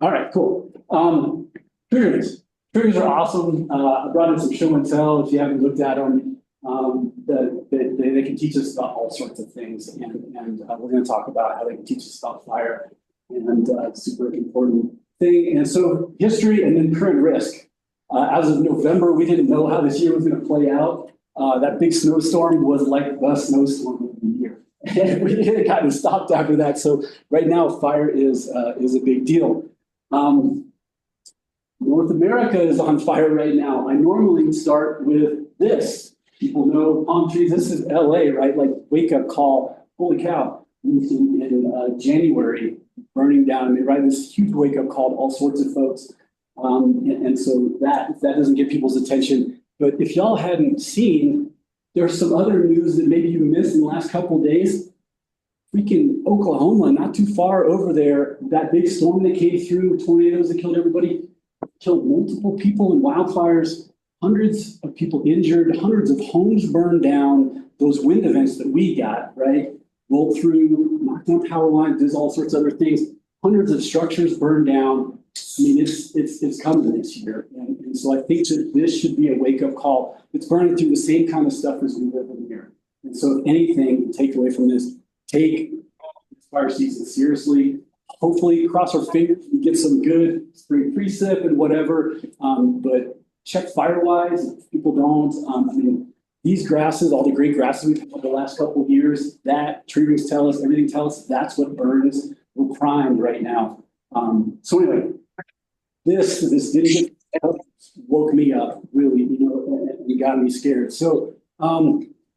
All right, cool. Triggers. Triggers are awesome. I brought in some show and tell if you haven't looked at them. They can teach us about all sorts of things. And we're going to talk about how they can teach us about fire. And super important thing. And so history and then current risk. As of November, we didn't know how this year was going to play out. That big snowstorm was like the snowstorm of the year. And we kind of stopped after that. So right now, fire is a big deal. North America is on fire right now. I normally start with this. People know palm trees. This is LA, right? Like wake up call. Holy cow. In January, burning down. I mean, right? This huge wake up call to all sorts of folks. And so that doesn't get people's attention. But if y'all hadn't seen, there's some other news that maybe you missed in the last couple of days. Freaking Oklahoma, not too far over there, that big storm that came through, tornadoes that killed everybody, killed multiple people in wildfires, hundreds of people injured, hundreds of homes burned down, those wind events that we got, right? Rolled through, knocked down power lines, did all sorts of other things, hundreds of structures burned down. I mean, it's coming this year. And so I think that this should be a wake-up call. It's burning through the same kind of stuff as we live in here. And so if anything, take away from this, take this fire season seriously. Hopefully, cross our fingers, we get some good spring precip and whatever. But check fire-wise, if people don't. I mean, these grasses, all the great grasses we've had the last couple of years, that tree rings tell us, everything tells us that's what burns. We're primed right now. So anyway, this didn't woke me up, really, and got me scared. So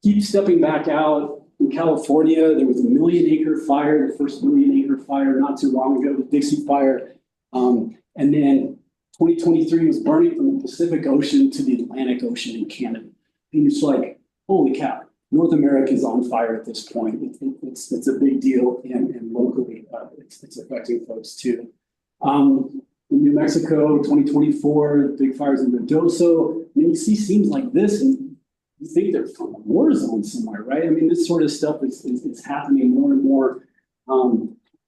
keep stepping back out. In California, there was a 1 million acre fire, the first 1 million acre fire not too long ago, the Dixie Fire. And then 2023 was burning from the Pacific Ocean to the Atlantic Ocean in Canada. And it's like, holy cow, North America is on fire at this point. It's a big deal, and locally, it's affecting folks too. In New Mexico, 2024, big fires in Mendoza. I mean, you see scenes like this, and you think they're from a war zone somewhere, right? I mean, this sort of stuff is happening more and more.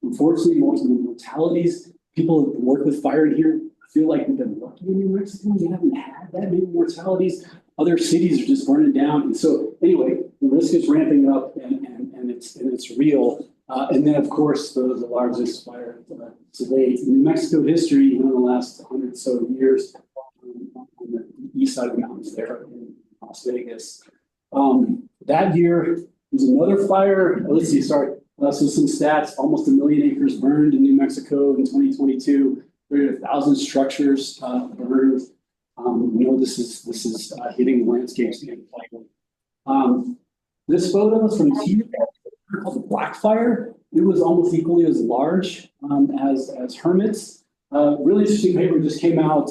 Unfortunately, multiple mortalities. People that work with fire in here feel like we've been lucky in New Mexico. We haven't had that many mortalities. Other cities are just burning down. And so anyway, the risk is ramping up and it's real. And then, of course, the largest fire to date in New Mexico history in the last 100 or so years on the east side of the mountains there in Las Vegas. That year, there's another fire. Let's see, sorry. So some stats, almost 1 million acres burned in New Mexico in 2022. 1,000 structures burned. This is hitting the landscapes. This photo is from here called the Black Fire. It was almost equally as large as Hermit's. Really interesting paper just came out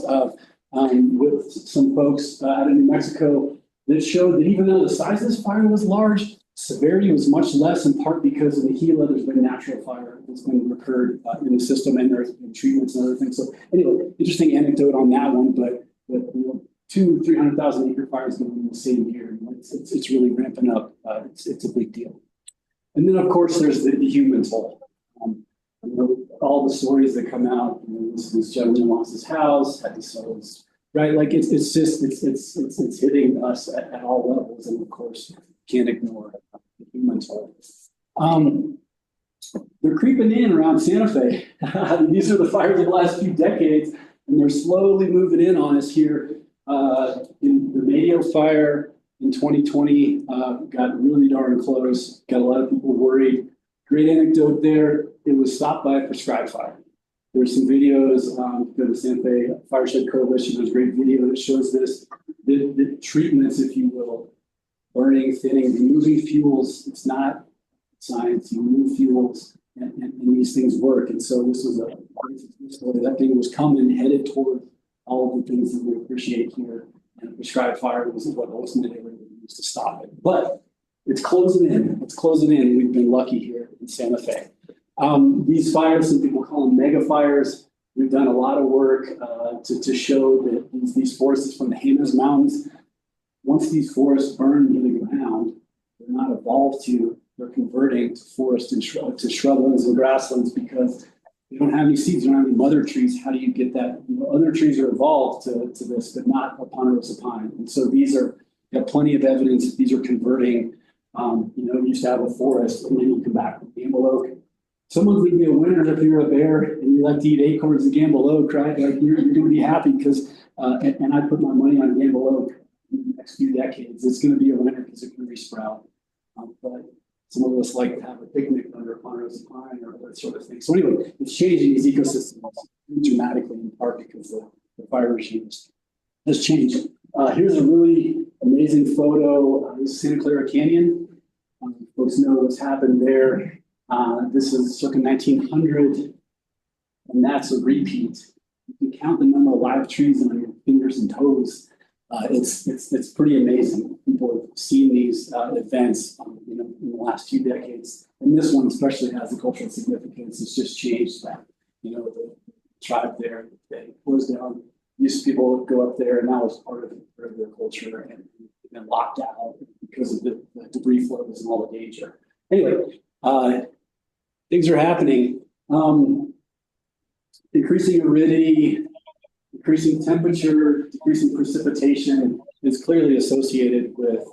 with some folks out of New Mexico that showed that even though the size of this fire was large, severity was much less, in part because in the Gila there's been natural fire that's been recurred in the system, and there's been treatments and other things. So anyway, interesting anecdote on that one, but 200,000-300,000 acre fires going in the same year. It's really ramping up. It's a big deal. And then of course there's the human toll. All the stories that come out. This gentleman lost his house, had to sell his, right? Like it's hitting us at all levels, and of course can't ignore the human toll. They're creeping in around Santa Fe. These are the fires of the last few decades, and they're slowly moving in on us here. In the Medio fire in 2020 got really darn close. Got a lot of people worried. Great anecdote there. It was stopped by a prescribed fire. There's some videos. Go to Santa Fe Fireshed Coalition. There's a great video that shows this. The treatments, if you will, burning, thinning, removing fuels. It's not science. You remove fuels, and these things work. And so this was a story. That thing was coming, headed toward all of the things that we appreciate here. And prescribed fire was what ultimately they were used to stop it. But it's closing in. It's closing in. We've been lucky here in Santa Fe. These fires, some people call them mega fires. We've done a lot of work to show that these forests from the Jemez Mountains, once these forests burn to the ground, they're not evolved to, they're converting to forest and to shrublands and grasslands because you don't have any seeds, you don't have any mother trees. How do you get that? You know, other trees are evolved to this, but not a ponderosa pine. And so these are, you have plenty of evidence. These are converting. You know, you used to have a forest, and then you come back with gamble oak. Someone's going to be a winner if you're a bear and you like to eat acorns of gamble oak, right? Like you're going to be happy because, and I put my money on gamble oak in the next few decades. It's going to be a winner because it can resprout. But some of us like to have a picnic under a ponderosa pine or that sort of thing. So anyway, it's changing these ecosystems dramatically in part because the fire regime has changed. Here's a really amazing photo. This is Santa Clara Canyon. Folks know what's happened there. This is circa 1900, and that's a repeat. You can count the number of live trees on your fingers and toes. It's pretty amazing. People have seen these events in the last few decades, and this one especially has a cultural significance. It's just changed that. You know, the tribe there, they closed down. Used to people would go up there, and now it's part of their culture, and been locked out because of the debris flows and all the danger. Anyway, things are happening. Increasing aridity, increasing temperature, decreasing precipitation is clearly associated with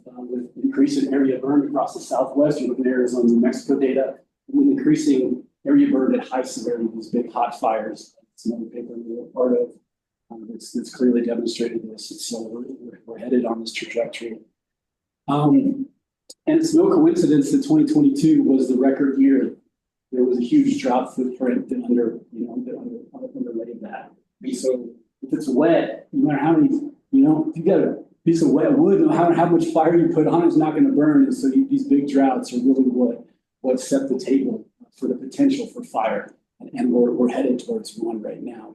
increasing area burned across the Southwest. You're looking at Arizona, New Mexico data, and then increasing area burned at high severity, these big hot fires. It's another paper we're part of. It's clearly demonstrated this. So we're headed on this trajectory. And it's no coincidence that 2022 was the record year. There was a huge drought footprint that underlaid that. So if it's wet, no matter how many, if you got a piece of wet wood, no matter how much fire you put on, it's not going to burn. And so these big droughts are really what set the table for the potential for fire. And we're headed towards one right now.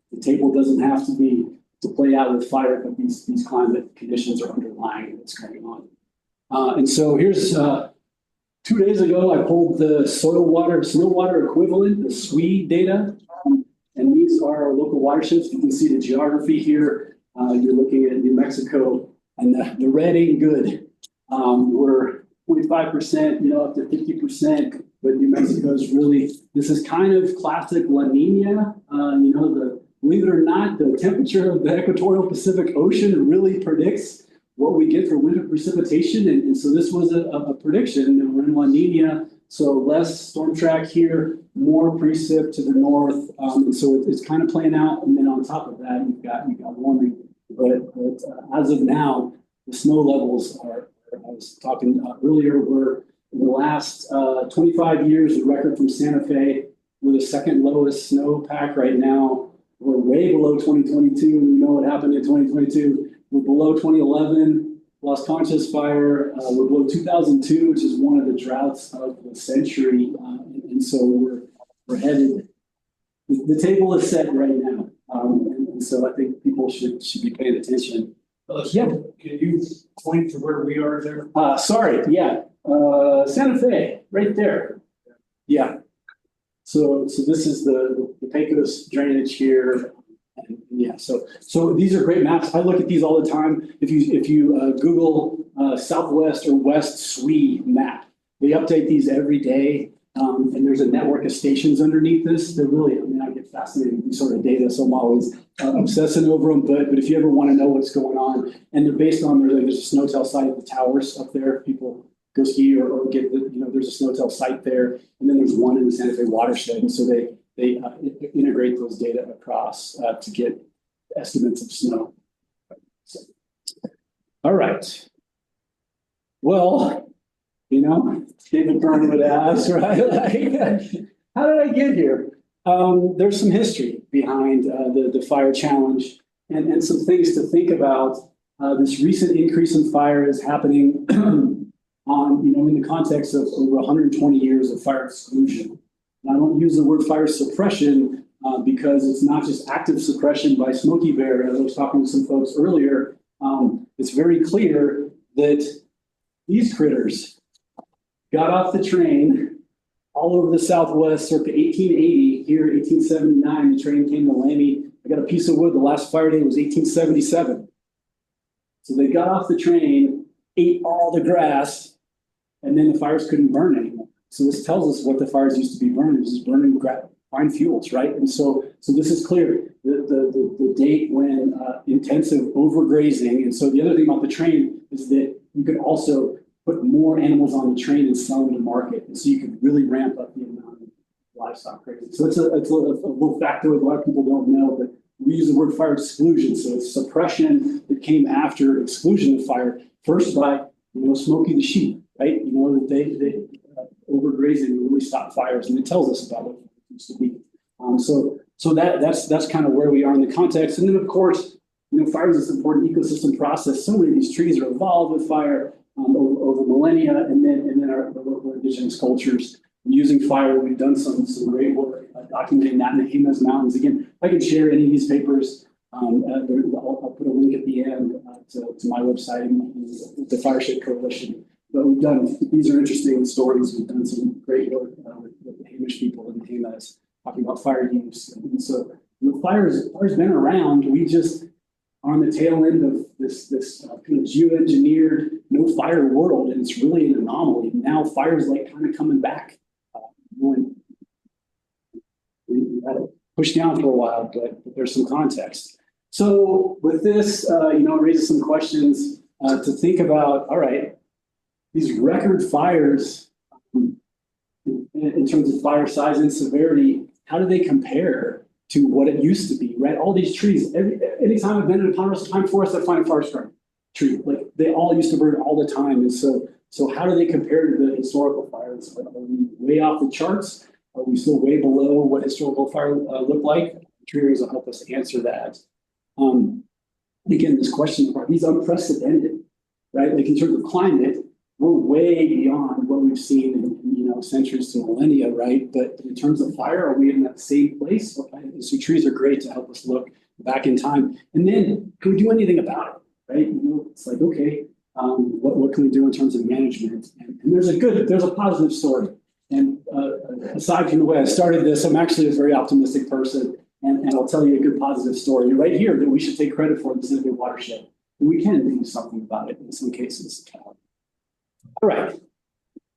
The table doesn't have to play out with fire, but these climate conditions are underlying what's going on. And so here's 2 days ago, I pulled the snow water equivalent, the SWE data. And these are local watersheds. You can see the geography here. You're looking at New Mexico, and the red ain't good. We're 25%, up to 50%. But New Mexico is really, this is kind of classic La Nina. Believe it or not, the temperature of the equatorial Pacific Ocean really predicts what we get for winter precipitation. And so this was a prediction that we're in La Nina. So less storm track here, more precip to the north. And so it's kind of playing out. And then on top of that, you've got warming. But as of now, the snow levels are, I was talking earlier, we're in the last 25 years, the record from Santa Fe, we're the second lowest snowpack right now. We're way below 2022, and we know what happened in 2022. We're below 2011, Las Conchas fire. We're below 2002, which is one of the droughts of the century. And so we're headed, the table is set right now. And so I think people should be paying attention. Yeah. Can you point to where we are there? Sorry, yeah. Santa Fe, right there. Yeah. So this is the Pecos drainage here. And yeah, so these are great maps. I look at these all the time. If you Google Southwest or West SWE map, they update these every day. And there's a network of stations underneath this. They're really, I get fascinated with these sort of data, so I'm always obsessing over them. But if you ever want to know what's going on, and they're based on, there's a snowtail site at the towers up there. People go ski or get there's a snowtail site there, and then there's one in the Santa Fe watershed. And so they integrate those data across to get estimates of snow. So, all right. Well, David Byrne would ask, right? How did I get here? There's some history behind the fire challenge and some things to think about. This recent increase in fire is happening in the context of over 120 years of fire exclusion. And I don't use the word fire suppression because it's not just active suppression by Smokey Bear. As I was talking to some folks earlier, it's very clear that these critters got off the train all over the Southwest circa 1880. Here, 1879, the train came to Laramie. I got a piece of wood. The last fire day was 1877. So they got off the train, ate all the grass, and then the fires couldn't burn anymore. So this tells us what the fires used to be burning. It was burning find fuels, right? And so this is clear, the date when intensive overgrazing. And so the other thing about the train is that you could also put more animals on the train and sell them to market. And so you could really ramp up the amount of livestock grazing. So it's a little factoid a lot of people don't know, but we use the word fire exclusion. So it's suppression that came after exclusion of fire, first by, Smokey the sheep, right? That they overgrazing really stopped fires, and it tells us about what it used to be. So that's kind of where we are in the context. And then of course, fire is this important ecosystem process. So many of these trees are involved with fire over millennia, and then our local indigenous cultures using fire. We've done some great work documenting that in the Jemez Mountains. Again, if I can share any of these papers, I'll put a link at the end to my website and the Fireshed Coalition. But these are interesting stories. We've done some great work with the Hamish people in Jemez talking about fire use. And so fire's been around. We just are on the tail end of this kind of geoengineered no fire world, and it's really an anomaly. Now fire is like kind of coming back. We had it pushed down for a while, but there's some context. So with this, it raises some questions to think about. All right, these record fires, in terms of fire size and severity, how do they compare to what it used to be, right? All these trees, anytime I've been in a ponderosa pine forest, I find a forest tree. Like they all used to burn all the time. And so how do they compare to the historical fires? Are we way off the charts? Are we still way below what historical fire looked like? Tree areas will help us answer that. Again, this question, are these unprecedented, right? Like in terms of climate, we're way beyond what we've seen in centuries to millennia, right? But in terms of fire, are we in that same place? Okay. So trees are great to help us look back in time. And then can we do anything about it, right? It's like, okay, what can we do in terms of management? And there's a positive story. And aside from the way I started this, I'm actually a very optimistic person. And I'll tell you a good positive story right here that we should take credit for in the Pacific watershed. And we can do something about it in some cases. All right.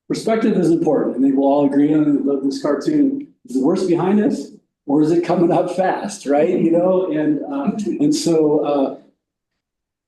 Perspective is important. I think we'll all agree on this cartoon. Is the worst behind us, or is it coming up fast, right? And so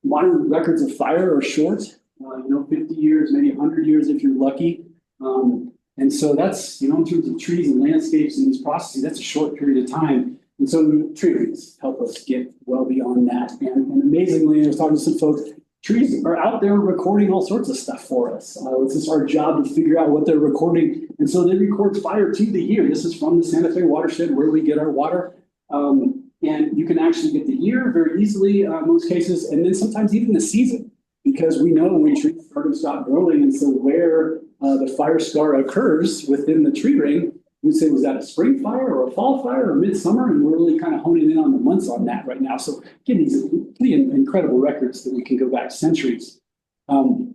modern records of fire are short, 50 years, maybe 100 years if you're lucky. And so that's, in terms of trees and landscapes and these processes, that's a short period of time. And so trees help us get well beyond that. And amazingly, I was talking to some folks, trees are out there recording all sorts of stuff for us. It's just our job to figure out what they're recording. And so they record fire to the year. This is from the Santa Fe watershed where we get our water. And you can actually get the year very easily in most cases, and then sometimes even the season, because we know when trees start to stop growing. And so where the fire scar occurs within the tree ring, you'd say, was that a spring fire or a fall fire or midsummer? And we're really kind of honing in on the months on that right now. So again, these are pretty incredible records that we can go back centuries. And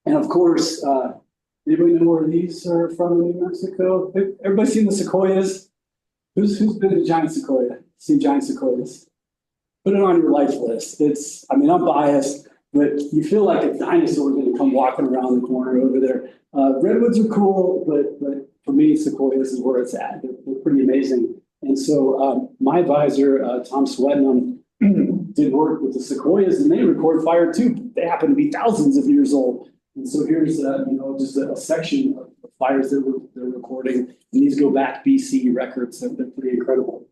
of course, anybody know where these are from in New Mexico? Everybody seen the sequoias? Who's been to giant sequoia? Seen giant sequoias? Put it on your life list. I'm biased, but you feel like a dinosaur is going to come walking around the corner over there. Redwoods are cool, but for me, sequoias is where it's at. They're pretty amazing. And so my advisor, Tom Swetnam, did work with the sequoias, and they record fire too. They happen to be thousands of years old. And so here's just a section of fires that they're recording. And these go back BC records. They're pretty incredible.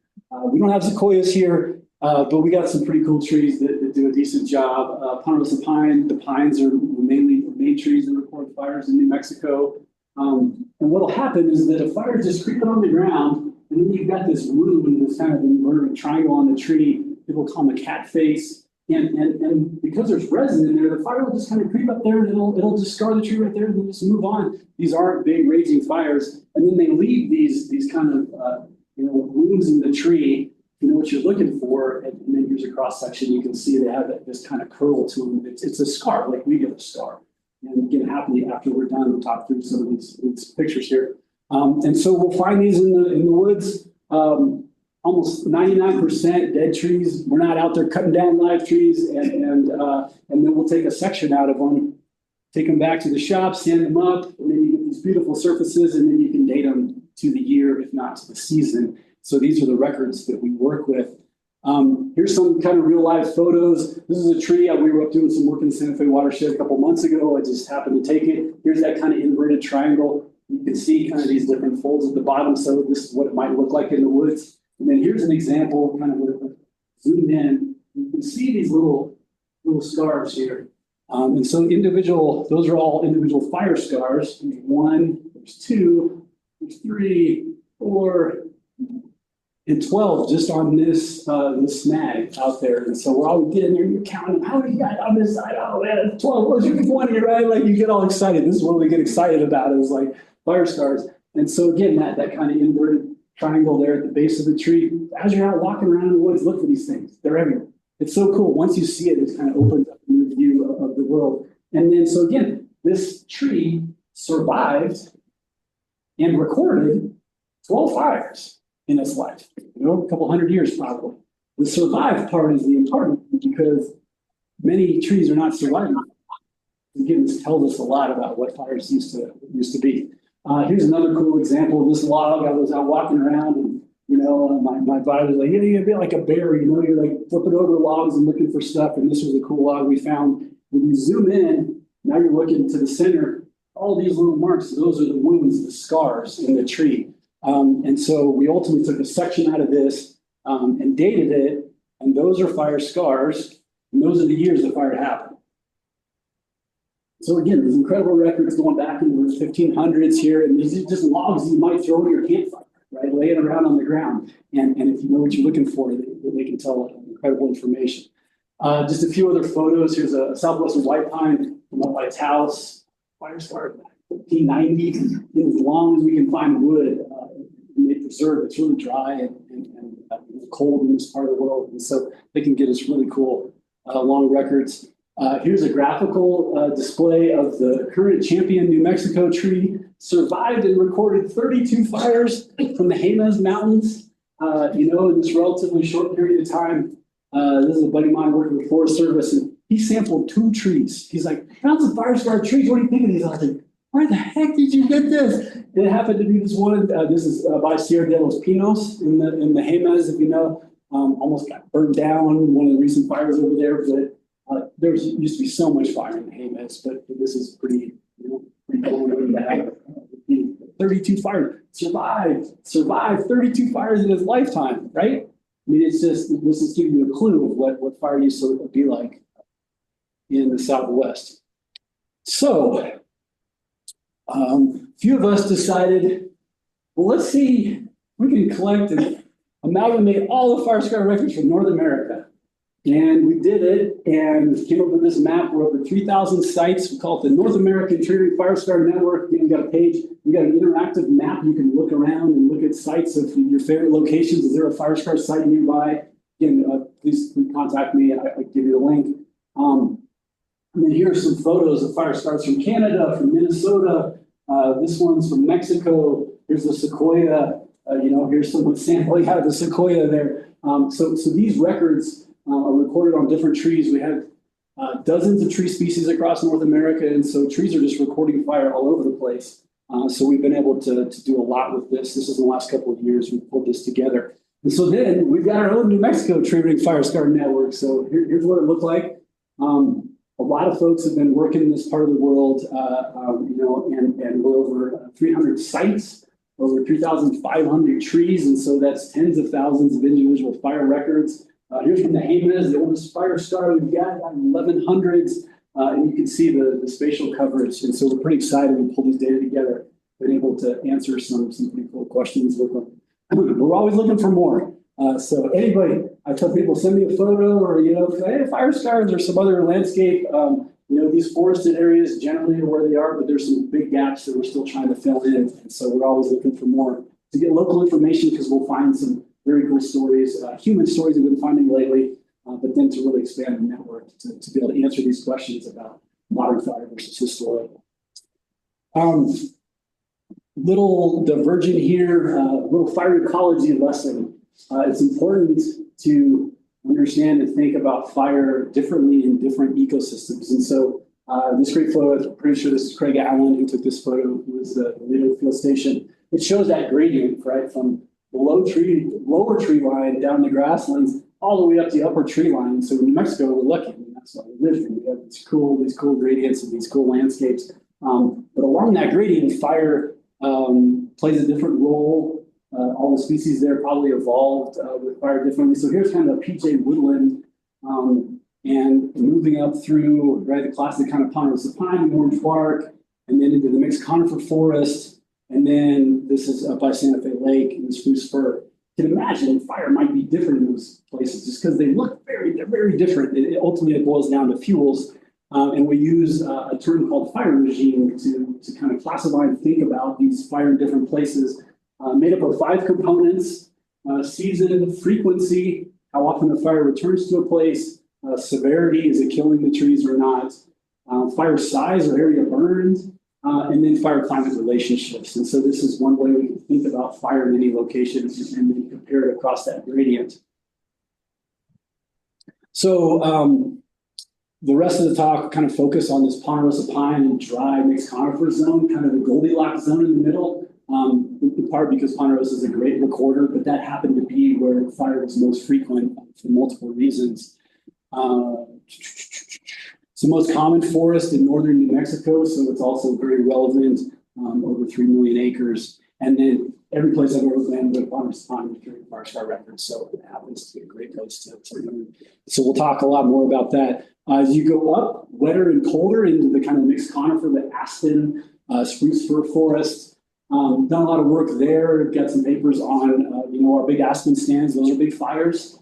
We don't have sequoias here, but we got some pretty cool trees that do a decent job. Ponderosa pine, the pines are mainly the main trees that record fires in New Mexico. And what'll happen is that a fire just creeping on the ground, and then you've got this wound, this kind of inverted triangle on the tree. People call them a cat face. And because there's resin in there, the fire will just kind of creep up there, and it'll just scar the tree right there, and then just move on. These aren't big raging fires, and then they leave these kind of wounds in the tree. You know what you're looking for, and then here's a cross section. You can see they have this kind of curl to them. It's a scar, like we get a scar. And again, happily after we're done, we'll talk through some of these pictures here. And so we'll find these in the woods. Almost 99% dead trees. We're not out there cutting down live trees, and then we'll take a section out of them, take them back to the shop, sand them up, and then you get these beautiful surfaces, and then you can date them to the year, if not to the season. So these are the records that we work with. Here's some kind of real life photos. This is a tree. We were up doing some work in the Santa Fe watershed a couple months ago. I just happened to take it. Here's that kind of inverted triangle. You can see kind of these different folds at the bottom. So this is what it might look like in the woods. And then here's an example, kind of zoom in. You can see these little scars here. And so those are all individual fire scars. There's 1, there's 2, there's 3, 4, and 12 just on this snag out there. And so we're all getting there, you're counting, how many you got on this side? Oh man, 12, what's your 20, right? Like you get all excited. This is what we get excited about, is like fire scars. And so again, that kind of inverted triangle there at the base of the tree. As you're out walking around in the woods, look for these things. They're everywhere. It's so cool. Once you see it, it kind of opens up a new view of the world. And then, so again, this tree survived and recorded 12 fires in its life, a couple hundred years probably. The survive part is the important, because many trees are not surviving. Again, this tells us a lot about what fires used to be. Here's another cool example of this log. I was out walking around, and my vibe was like, you're gonna be like a bear, you're like flipping over logs and looking for stuff. And this was a cool log we found. When you zoom in, now you're looking to the center, all these little marks, those are the wounds, the scars in the tree. And so we ultimately took a section out of this and dated it, and those are fire scars, and those are the years the fire happened. So again, there's incredible records going back into the 1500s here, and these are just logs you might throw in your campfire, right, laying around on the ground. And if you know what you're looking for, they can tell incredible information. Just a few other photos. Here's a southwestern white pine from up by Taos, fire scar back in 1590. As long as we can find wood, they preserve. It's really dry and cold in this part of the world, and so they can get us really cool long records. Here's a graphical display of the current champion New Mexico tree. Survived and recorded 32 fires from the Jemez Mountains, in this relatively short period of time. This is a buddy of mine working with Forest Service, and he sampled 2 trees. He's like, found some fire scar trees. What do you think of these? I was like, where the heck did you get this? It happened to be this one. This is by Sierra de los Pinos in the Jemez, if you know. Almost got burned down, one of the recent fires over there. But there used to be so much fire in the Jemez, but this is pretty cool to have. 32 fires, survived 32 fires in his lifetime, right? I mean, this is giving you a clue of what fire used to be like in the Southwest. So, a few of us decided, well, let's see, we can collect and amalgamate all the fire scar records from North America. And we did it, and came up with this map. We're over 3,000 sites. We call it the North American Tree Ring Fire Scar Network. Again, we got a page. We got an interactive map. You can look around and look at sites of your favorite locations. Is there a fire scar site nearby? Again, please contact me. I give you the link. And then here are some photos of fire scars from Canada, from Minnesota. This one's from Mexico. Here's the sequoia. Here's someone sampling out of the sequoia there. So these records are recorded on different trees. We have dozens of tree species across North America, and so trees are just recording fire all over the place. So we've been able to do a lot with this. This is in the last couple of years we've pulled this together. And so then we've got our own New Mexico Tree Ring Fire Scar Network. So here's what it looked like. A lot of folks have been working in this part of the world, and we're over 300 sites, over 3,500 trees, and so that's tens of thousands of individual fire records. Here's from the Jemez, the oldest fire scar we've got in the 1100s, and you can see the spatial coverage. And so we're pretty excited to pull these data together, been able to answer some pretty cool questions with them. We're always looking for more. So anybody, I tell people, send me a photo or, hey, fire scars or some other landscape. These forested areas generally are where they are, but there's some big gaps that we're still trying to fill in. And so we're always looking for more to get local information, because we'll find some very cool stories, human stories we've been finding lately, but then to really expand the network to be able to answer these questions about modern fire versus historical. Little divergent here, little fire ecology lesson. It's important to understand and think about fire differently in different ecosystems. And so this great photo, I'm pretty sure this is Craig Allen who took this photo, who was the leader of the field station. it shows that gradient, right, from the lower tree line down the grasslands all the way up to the upper tree line. So in New Mexico, we're lucky. I mean, that's why we live here. We have these cool gradients and these cool landscapes. But along that gradient, fire plays a different role. All the species there probably evolved with fire differently. So here's kind of a PJ woodland, and moving up through, right, the classic kind of ponderosa pine, orange bark, and then into the mixed conifer forest. And then this is up by Santa Fe Lake and the spruce fir. You can imagine fire might be different in those places just because they're very different. Ultimately, it boils down to fuels. And we use a term called fire regime to kind of classify and think about these fire in different places, made up of 5 components: season, frequency, how often the fire returns to a place, severity, is it killing the trees or not, fire size or area burned, and then fire climate relationships. And so this is one way we can think about fire in any location and then compare it across that gradient. So the rest of the talk kind of focus on this ponderosa pine and dry mixed conifer zone, kind of the Goldilocks zone in the middle, in part because ponderosa is a great recorder, but that happened to be where fire was most frequent for multiple reasons. It's the most common forest in northern New Mexico, so it's also very relevant, over 3 million acres. And then every place I've ever been with ponderosa pine is carrying fire scar records, so it happens to be a great place to learn. So we'll talk a lot more about that. As you go up, wetter and colder into the kind of mixed conifer, the aspen, spruce fir forest. Done a lot of work there. Got some papers on, our big aspen stands. Those are big fires.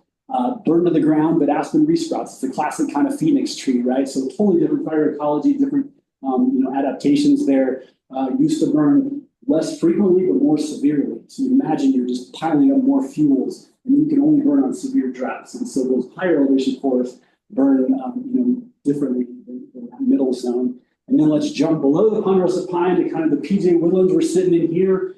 Burned to the ground, but aspen resprouts. It's the classic kind of phoenix tree, right? So totally different fire ecology, different adaptations there. Used to burn less frequently, but more severely. So imagine you're just piling up more fuels, and you can only burn on severe droughts. And so those higher elevation forests burn, differently than that middle zone. And then let's jump below the ponderosa pine to kind of the PJ woodlands we're sitting in here.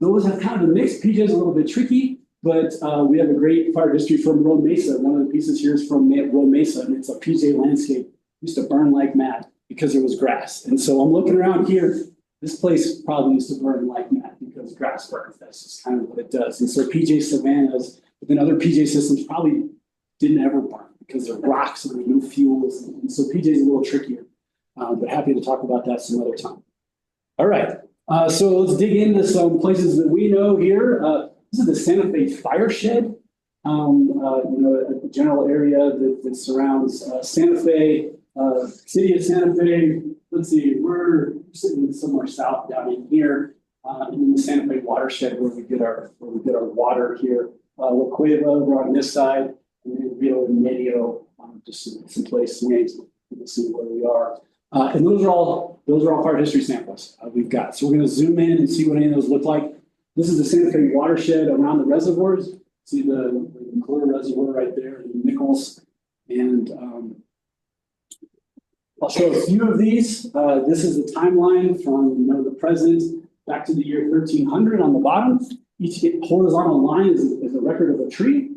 Those have kind of a mix. PJ is a little bit tricky, but we have a great fire history from Roe Mesa. One of the pieces here is from Roe Mesa, and it's a PJ landscape. It used to burn like mad because there was grass. And so I'm looking around here. This place probably used to burn like mad because grass burns. That's just kind of what it does. And so PJ savannas, but then other PJ systems probably didn't ever burn because they're rocks and there's no fuels. And so PJ is a little trickier, but happy to talk about that some other time. All right, so let's dig into some places that we know here. This is the Santa Fe fire shed, a general area that surrounds Santa Fe, city of Santa Fe. Let's see, we're sitting somewhere south down in here, in the Santa Fe watershed where we get our water here. La Cueva over on this side, and then Rio Medio, just some place names to see where we are. And those are all fire history samples we've got. So we're going to zoom in and see what any of those look like. This is the Santa Fe watershed around the reservoirs. See the Clear Reservoir right there in Nichols. And I'll show a few of these. This is the timeline from the present back to the year 1300 on the bottom. Each horizontal line is a record of a tree.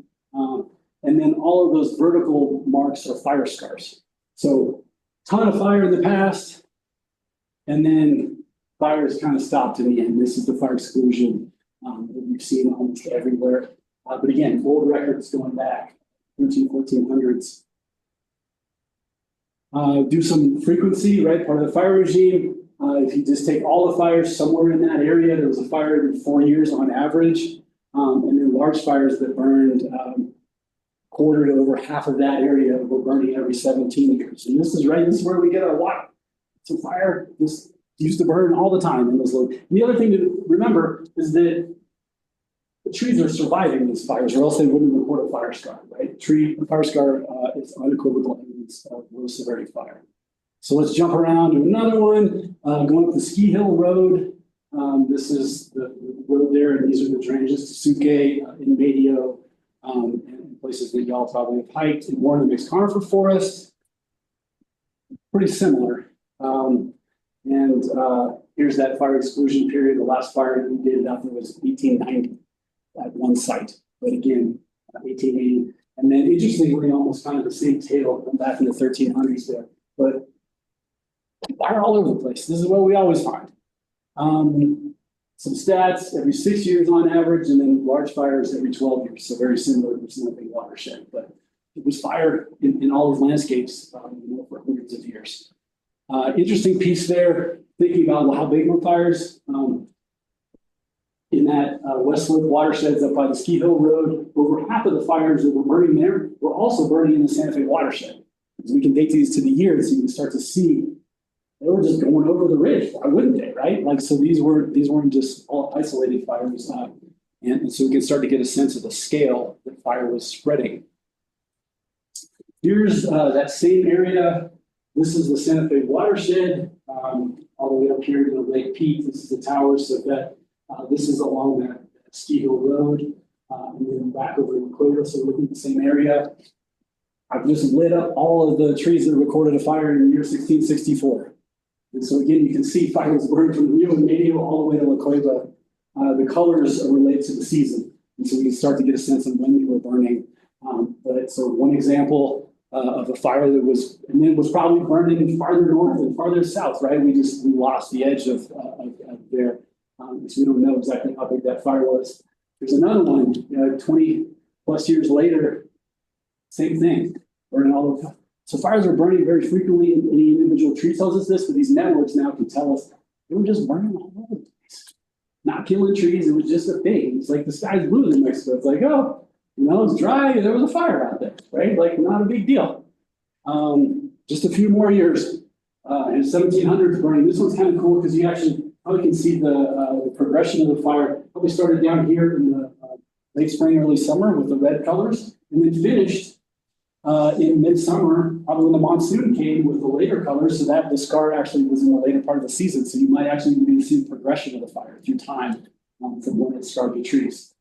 And then all of those vertical marks are fire scars. So ton of fire in the past, and then fires kind of stopped in the end. This is the fire exclusion that we've seen almost everywhere. But again, old records going back 1400s. Do some frequency, right? Part of the fire regime. If you just take all the fires somewhere in that area, there was a fire every 4 years on average. And then large fires that burned quarter to over half of that area were burning every 17 years. And this is where we get our water. So fire just used to burn all the time in those low. And the other thing to remember is that the trees are surviving these fires, or else they wouldn't report a fire scar, right? A fire scar is unequivocal evidence of low severity fire. So let's jump around to another one, going up the Ski Hill Road. This is the road there, and these are the drainages to Suke, in Medio, and places that y'all probably have hiked, and more in the mixed conifer forest. Pretty similar. Here's that fire exclusion period. The last fire we did out there was 1890 at one site, but again, 1880. And then interestingly, almost kind of the same tale back in the 1300s there. But fire all over the place. This is what we always find. some stats, every 6 years on average, and then large fires every 12 years. So very similar to a big watershed, but it was fire in all of landscapes for hundreds of years. Interesting piece there, thinking about how big were fires. In that Westwood watersheds up by the Ski Hill Road, over half of the fires that were burning there were also burning in the Santa Fe watershed. So we can date these to the year, so you can start to see they were just going over the ridge. Why wouldn't they, right? Like, so these weren't just all isolated fires, and so we can start to get a sense of the scale that fire was spreading. Here's that same area. This is the Santa Fe watershed, all the way up here to the Lake Peak. This is the tower, so that this is along that Ski Hill Road, and then back over in Cleveland, so within the same area. I've just lit up all of the trees that recorded a fire in the year 1664. And so again, you can see fires burned from Rio and Medio all the way to La Cueva. The colors are related to the season. And so we can start to get a sense of when they were burning. But so one example of a fire that was, and then was probably burning farther north and farther south, right? We lost the edge of there. So we don't know exactly how big that fire was. There's another one, 20 plus years later, same thing, burning all the time. So fires are burning very frequently. Any individual tree tells us this, but these networks now can tell us they were just burning all over the place. Not killing trees, it was just a thing. It's like the sky's blue in Mexico. It's like, oh, it's dry, there was a fire out there, right? Like, not a big deal. Just a few more years. In 1700s burning. This one's kind of cool because you actually probably can see the progression of the fire. Probably started down here in the late spring, early summer with the red colors, and then finished in midsummer, probably when the monsoon came with the later colors, so that the scar actually was in the later part of the season. So you might actually be seeing the progression of the fire through time from when it scarred the trees.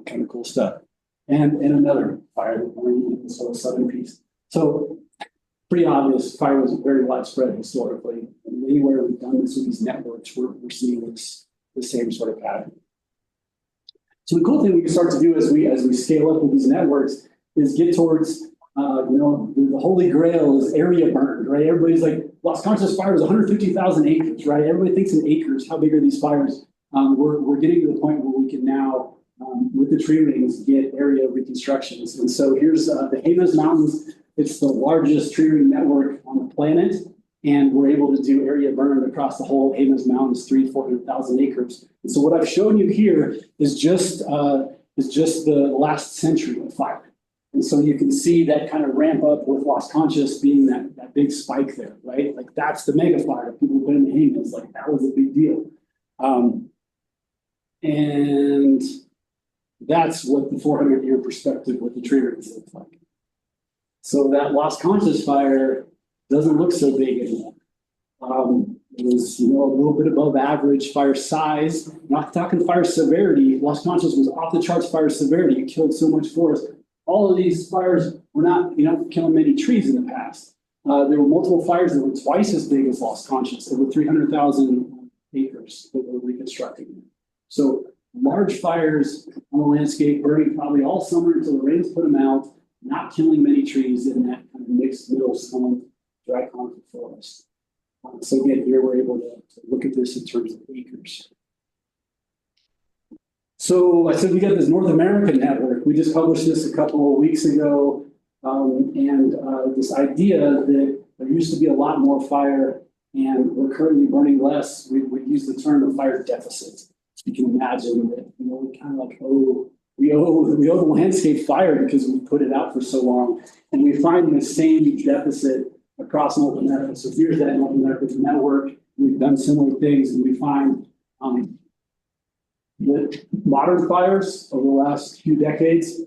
Kind of cool stuff. And another fire that burned in this whole southern piece. So pretty obvious, fire was very widespread historically. And anywhere we've done this with these networks, we're seeing the same sort of pattern. So the cool thing we can start to do as we scale up with these networks is get towards the holy grail is area burned, right? Everybody's like, Las Conchas fire is 150,000 acres, right? Everybody thinks in acres. How big are these fires? We're getting to the point where we can now, with the tree rings, get area reconstructions. And so here's the Jemez Mountains. It's the largest tree ring network on the planet. And we're able to do area burned across the whole Jemez Mountains, 300,000-400,000 acres. And so what I've shown you here is just the last century of fire. And so you can see that kind of ramp up with Las Conchas being that big spike there, right? Like, that's the mega fire. People put in the Jemez, like, that was a big deal. And that's what the 400-year perspective with the tree rings looks like. So that Las Conchas fire doesn't look so big anymore. It was, a little bit above average fire size. Not talking fire severity. Las Conchas was off the charts fire severity. It killed so much forest. All of these fires were not, killing many trees in the past. There were multiple fires that were twice as big as Las Conchas. There were 300,000 acres that were reconstructing. So large fires on the landscape, burning probably all summer until the rains put them out, not killing many trees in that kind of mixed middle slump, dry conflict forest. So again, here we're able to look at this in terms of acres. So I said we got this North American network. We just published this a couple of weeks ago. This idea that there used to be a lot more fire and we're currently burning less, we use the term of fire deficit. So you can imagine that, we kind of like, we owe the landscape fire because we put it out for so long. And we find the same deficit across North America. So here's that North American network. We've done similar things, and we find that modern fires over the last few decades,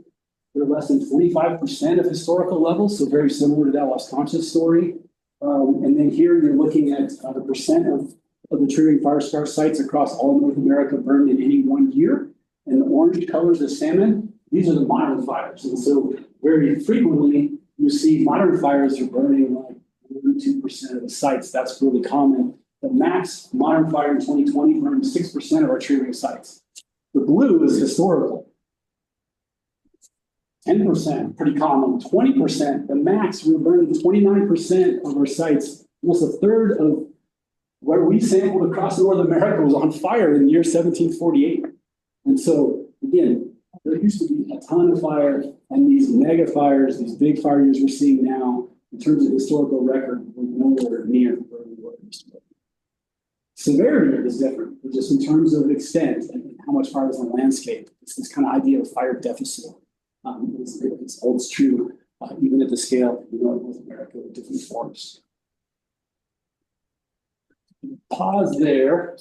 they're less than 45% of historical levels, so very similar to that Las Conchas story. And then here you're looking at the percent of the tree ring fire scar sites across all of North America burned in any one year. And the orange colors of salmon, these are the modern fires. And so very frequently you see modern fires are burning like 2% of the sites. That's really common. The max modern fire in 2020 burned 6% of our tree ring sites. The blue is historical. 10%, pretty common. 20%, the max, we were burning 29% of our sites. Almost a third of where we sampled across North America was on fire in the year 1748. And so, again, there used to be a ton of fire, and these mega fires, these big fire years we're seeing now, in terms of historical record, we're nowhere near where we were. Severity is different, but just in terms of extent and how much fire is on the landscape. It's this kind of idea of fire deficit. It holds true even at the scale of North America with different forms. Pause there,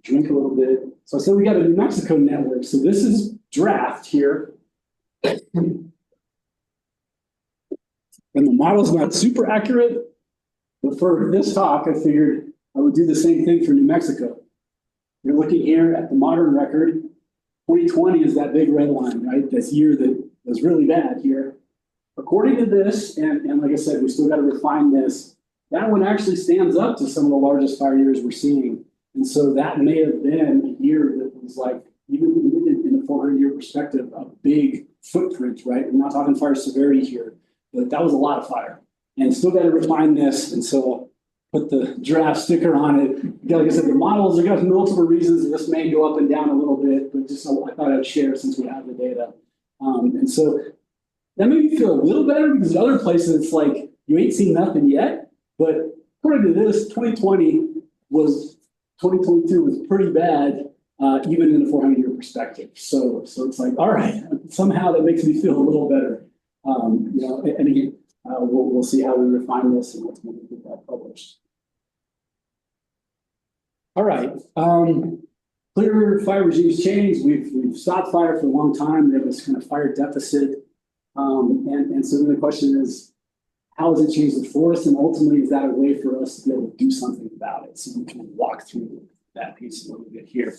drink a little bit. So I said we got a New Mexico network. So this is draft here. And the model's not super accurate, but for this talk, I figured I would do the same thing for New Mexico. You're looking here at the modern record. 2020 is that big red line, right? This year that was really bad here. According to this, and like I said, we still got to refine this, that one actually stands up to some of the largest fire years we're seeing. And so that may have been a year that was like, even in a 400-year perspective, a big footprint, right? We're not talking fire severity here, but that was a lot of fire. And still got to refine this. And so put the draft sticker on it. Like I said, the models are got multiple reasons. This may go up and down a little bit, but just I thought I'd share since we have the data. And so that made me feel a little better because in other places it's like you ain't seen nothing yet. But according to this, 2022 was pretty bad, even in a 400-year perspective. So it's like, all right, somehow that makes me feel a little better. And again, we'll see how we refine this and ultimately get that published. All right. Clear fire regimes change. We've stopped fire for a long time. We have this kind of fire deficit. And so then the question is, how has it changed the forest? And ultimately, is that a way for us to be able to do something about it? So we can walk through that piece a little bit here.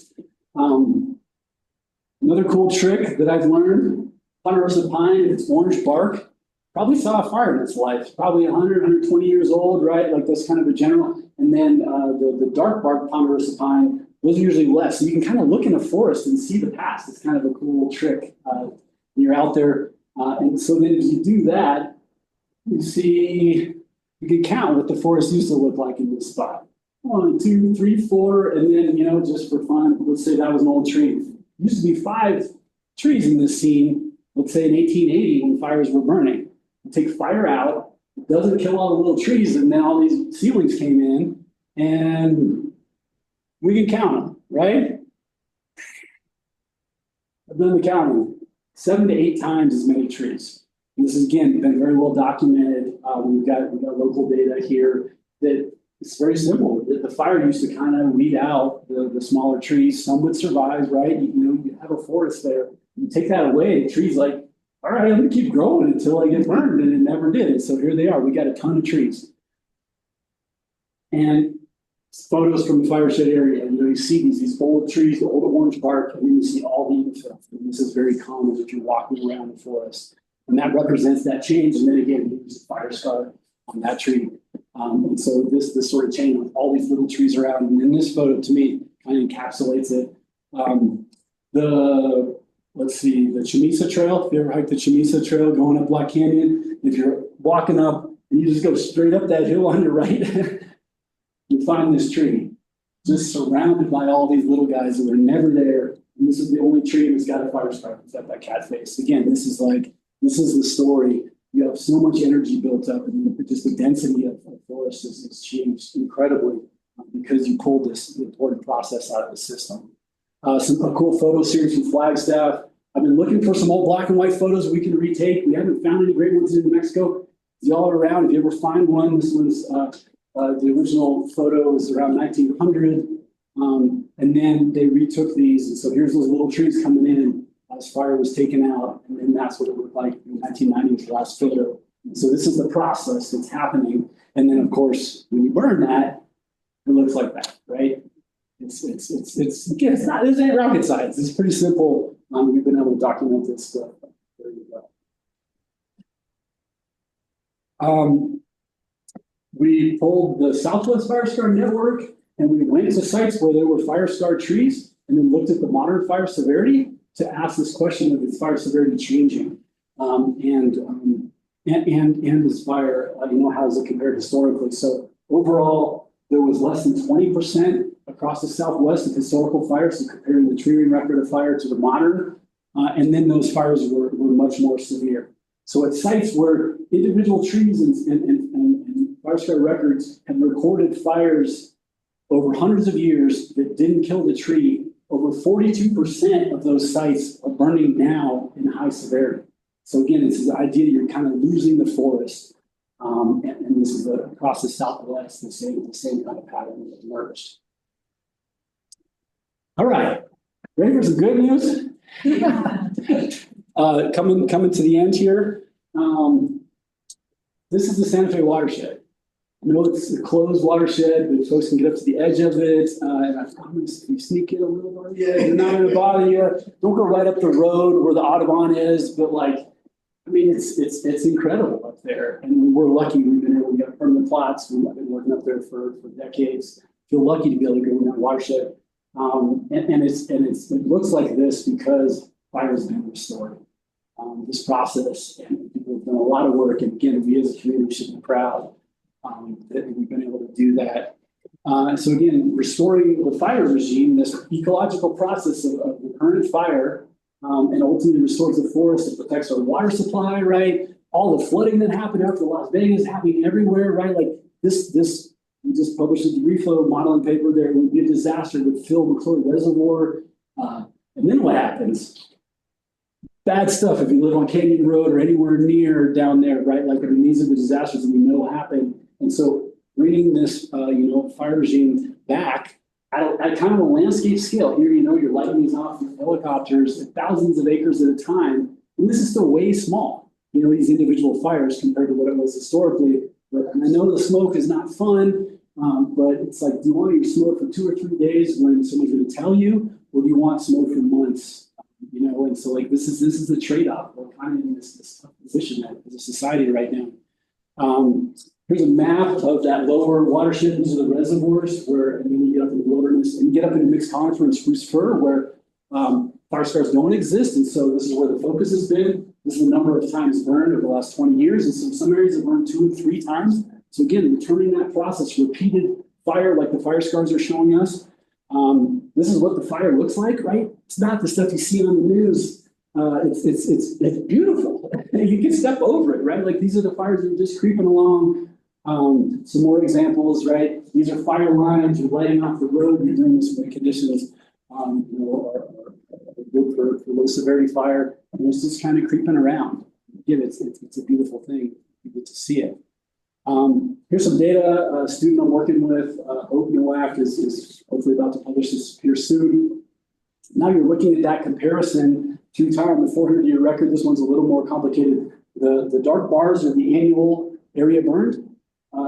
Another cool trick that I've learned, ponderosa pine, it's orange bark, probably saw a fire in its life, probably 100, 120 years old, right? Like that's kind of a general. And then the dark bark ponderosa pine, those are usually less. So you can kind of look in a forest and see the past. It's kind of a cool trick. You're out there. And so then as you do that, you see, you can count what the forest used to look like in this spot. 1, 2, 3, 4, and then, just for fun, let's say that was an old tree. There used to be 5 trees in this scene, let's say in 1880 when fires were burning. You take fire out, it doesn't kill all the little trees, and then all these seedlings came in, and we can count them, right? I've done the counting, 7 to 8 times as many trees. And this has, again, been very well documented. We've got local data here that it's very simple. The fire used to kind of weed out the smaller trees. Some would survive, right? You have a forest there. You take that away, the tree's like, all right, I'm going to keep growing until I get burned, and it never did. And so here they are. We got a ton of trees. And photos from the fireshed area, you see these old trees, the old orange bark, and then you see all the infill. And this is very common if you're walking around the forest. And that represents that change. And then again, there's a fire scar on that tree. And so this sort of chain with all these little trees around. And then this photo, to me, kind of encapsulates it. Let's see, the Chamisa Trail. If you ever hiked the Chamisa Trail going up Black Canyon, if you're walking up and you just go straight up that hill on your right, you find this tree just surrounded by all these little guys that were never there. And this is the only tree that's got a fire scar. It's got that cat face. Again, this is the story. You have so much energy built up, and just the density of forest has changed incredibly because you pulled this important process out of the system. A cool photo series from Flagstaff. I've been looking for some old black and white photos we can retake. We haven't found any great ones in New Mexico. Y'all are around. If you ever find one, this one's the original photo was around 1900. And then they retook these. And so here's those little trees coming in as fire was taken out. And then that's what it looked like in 1990 was the last photo. And so this is the process that's happening. And then, of course, when you burn that, it looks like that, right? This ain't rocket science. It's pretty simple. We've been able to document this stuff very well. We pulled the Southwest Fire Scar Network, and we went to sites where there were fire scar trees, and then looked at the modern fire severity to ask this question of is fire severity changing, and is fire, how does it compare historically? So overall, there was less than 20% across the Southwest of historical fires, so comparing the tree ring record of fire to the modern. And then those fires were much more severe. So at sites where individual trees and fire scar records have recorded fires over hundreds of years that didn't kill the tree, over 42% of those sites are burning now in high severity. So again, it's the idea you're kind of losing the forest. And this is across the Southwest, the same kind of pattern that emerged. All right, ready for some good news? Coming to the end here. This is the Santa Fe watershed. I know it's a closed watershed, but folks can get up to the edge of it. And I promise if you sneak in a little bit, yeah, you're not going to bother you. Don't go right up the road where the Audubon is, but like, I mean, it's incredible up there. And we're lucky we've been able to get permanent plots. We've been working up there for decades. Feel lucky to be able to go in that watershed. And it looks like this because fire has been restored. This process, and people have done a lot of work. And again, we as a community should be proud that we've been able to do that. So again, restoring the fire regime, this ecological process of recurrent fire, and ultimately restores the forest, it protects our water supply, right? All the flooding that happened after Las Vegas happening everywhere, right? Like this, we just published a debris flow modeling paper. There would be a disaster, would fill McClure Reservoir. And then what happens? Bad stuff if you live on Canyon Road or anywhere near down there, right? Like, I mean, these are the disasters that we know happen. And so bringing this, fire regime back at kind of a landscape scale here, you're lighting these off with helicopters at thousands of acres at a time. And this is still way small, these individual fires compared to what it was historically. But and I know the smoke is not fun, but it's like, do you want your smoke for 2 or 3 days when someone's going to tell you, or do you want smoke for months? And so like this is the trade-off. We're kind of in this tough position as a society right now. Here's a map of that lower watershed. These are the reservoirs where, and then you get up in the wilderness and you get up into mixed conifer and spruce fir where fire scars don't exist. And so this is where the focus has been. This is the number of times burned over the last 20 years. And so some areas have burned 2 and 3 times. So again, returning that process, repeated fire like the fire scars are showing us. This is what the fire looks like, right? It's not the stuff you see on the news. It's beautiful. You can step over it, right? Like these are the fires that are just creeping along. Some more examples, right? These are fire lines. You're lighting off the road. You're doing this when conditions, are good for low severity fire. And it's just kind of creeping around. Again, it's a beautiful thing. You get to see it. Here's some data. A student I'm working with, Hope Nowak, is hopefully about to publish this here soon. Now you're looking at that comparison through time, the 400-year record. This one's a little more complicated. The dark bars are the annual area burned.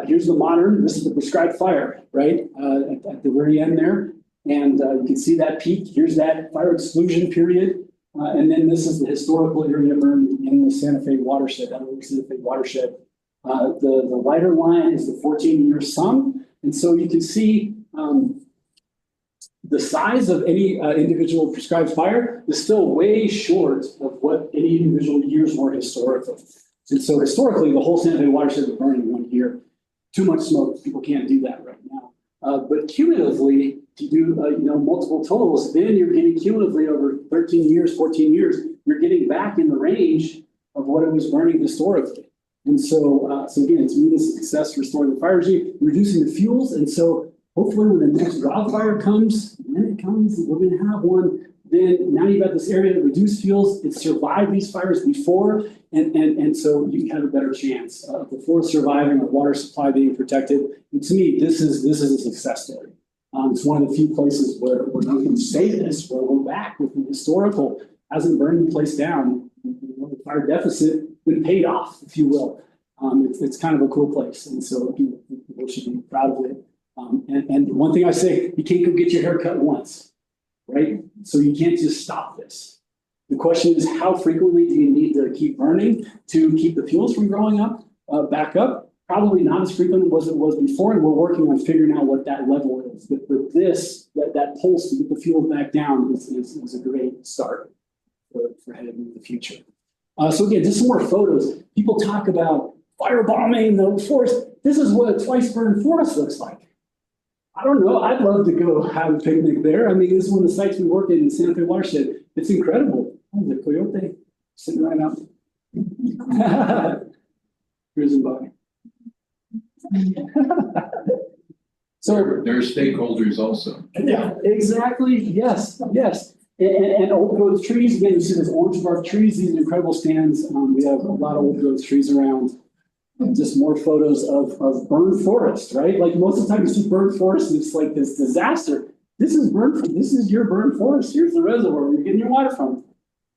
Here's the modern. This is the prescribed fire, right, at the very end there. And you can see that peak. Here's that fire exclusion period. And then this is the historical area burned in the Santa Fe watershed, Santa Fe watershed. The lighter line is the 14-year sum. And so you can see the size of any individual prescribed fire is still way short of what any individual years were historically. And so historically, the whole Santa Fe watershed was burned in 1 year. Too much smoke. People can't do that right now. But cumulatively, to do multiple totals, then you're getting cumulatively over 13 years, 14 years, you're getting back in the range of what it was burning historically. And so, again, to me, this is success restoring the fire regime, reducing the fuels. And so hopefully when the next wildfire comes, when it comes, we're going to have one, then now you've got this area that reduced fuels. It survived these fires before. And so you have a better chance of the forest surviving, the water supply being protected. And to me, this is a success story. It's one of the few places where we can say this, where we're back with the historical, hasn't burned the place down. The fire deficit been paid off, if you will. It's kind of a cool place. And so people should be proud of it. And one thing I say, you can't go get your hair cut once, right? So you can't just stop this. The question is, how frequently do you need to keep burning to keep the fuels from growing up, back up? Probably not as frequent as it was before, and we're working on figuring out what that level is. But this, that pulse to get the fuels back down is a great start for heading into the future. So again, just some more photos. People talk about firebombing the forest. This is what a twice burned forest looks like. I don't know. I'd love to go have a picnic there. I mean, this is one of the sites we work in Santa Fe watershed. It's incredible. Oh, the coyote sitting right out. Cruising by. So They're stakeholders also. yeah, exactly. Yes, yes. And old growth trees, again, you see those orange bark trees, these incredible stands. We have a lot of old growth trees around. Just more photos of burned forest, right? Like most of the time you see burned forest, and it's like this disaster. This is your burned forest. Here's the reservoir where you're getting your water from.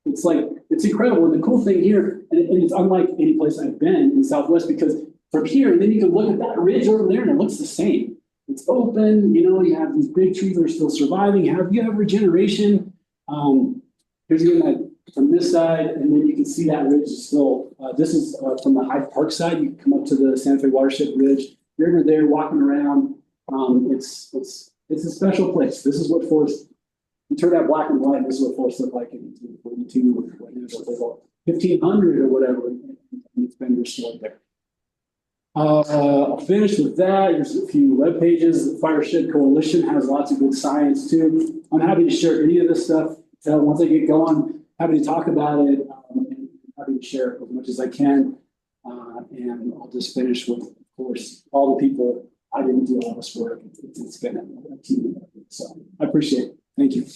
It's like, it's incredible. And the cool thing here, and it's unlike any place I've been in Southwest, because from here, and then you can look at that ridge over there and it looks the same. It's open, you know, you have these big trees that are still surviving. You have regeneration. Here's again from this side, and then you can see that ridge is still, this is from the Hyde Park side. You come up to the Santa Fe Watershed Ridge. You're over there walking around. It's a special place. This is what forest, you turn that black and white, this is what forest looked like in 1942 or 1500 or whatever, and it's been restored there. I'll finish with that. There's a few web pages. The Fireshed Coalition has lots of good science too. I'm happy to share any of this stuff. Once I get going, happy to talk about it, and happy to share it as much as I can. And I'll just finish with, of course, all the people. I didn't do all this work. It's been a team effort. So I appreciate it. Thank you.